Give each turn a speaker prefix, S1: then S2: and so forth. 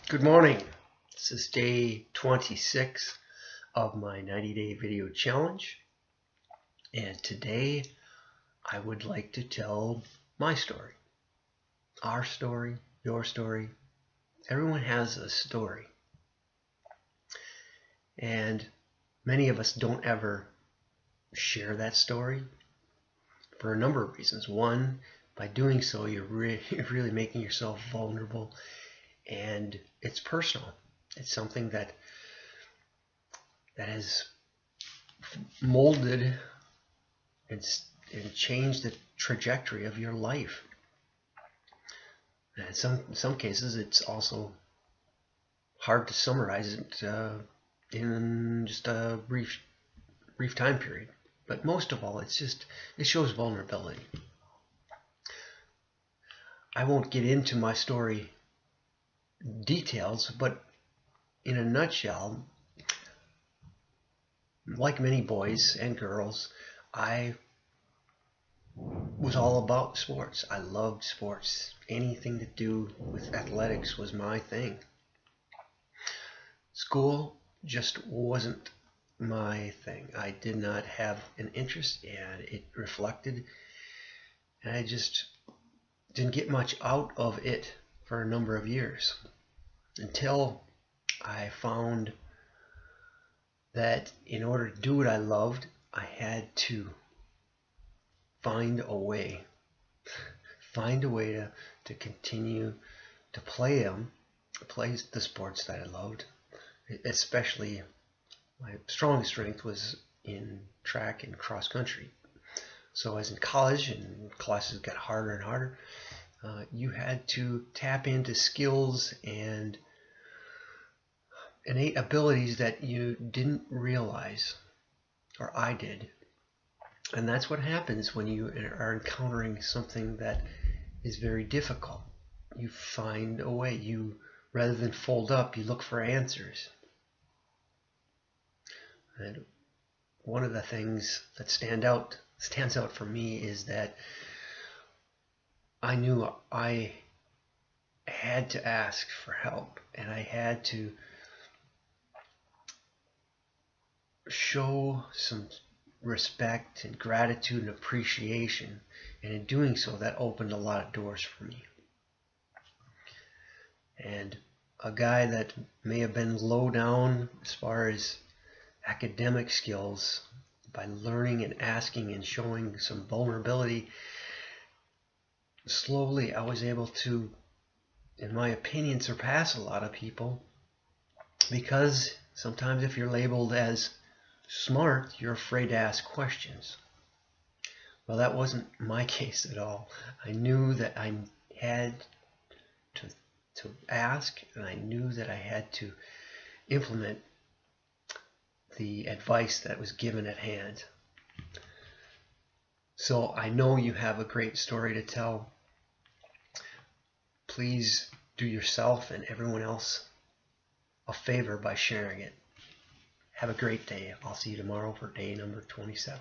S1: Good morning. This is day 26 of my 90-day video challenge, and today I would like to tell my story. Our story, your story. Everyone has a story, and many of us don't ever share that story for a number of reasons. One, by doing so, you're really making yourself vulnerable, and it's personal. It's something that has molded and changed the trajectory of your life. And in some cases, it's also hard to summarize it in just a brief time period. But most of all, it shows vulnerability. I won't get into my story details, but in a nutshell, like many boys and girls, I was all about sports. I loved sports. Anything to do with athletics was my thing. School just wasn't my thing. I did not have an interest, and it reflected, and I just didn't get much out of it for a number of years until I found that in order to do what I loved, I had to find a way to continue to play the sports that I loved. Especially, my strongest strength was in track and cross country. So as in college and classes got harder and harder, you had to tap into skills and innate abilities that you didn't realize, or I did. And that's what happens when you are encountering something that is very difficult. You find a way. Rather than fold up, you look for answers. And one of the things that stands out for me is that I knew I had to ask for help, and I had to show some respect and gratitude and appreciation, and in doing so, that opened a lot of doors for me. And a guy that may have been low down as far as academic skills, by learning and asking and showing some vulnerability, slowly I was able to, in my opinion, surpass a lot of people, because sometimes if you're labeled as smart, you're afraid to ask questions. Well, that wasn't my case at all. I knew that I had to ask, and I knew that I had to implement the advice that was given at hand. So I know you have a great story to tell. Please do yourself and everyone else a favor by sharing it. Have a great day. I'll see you tomorrow for day number 27.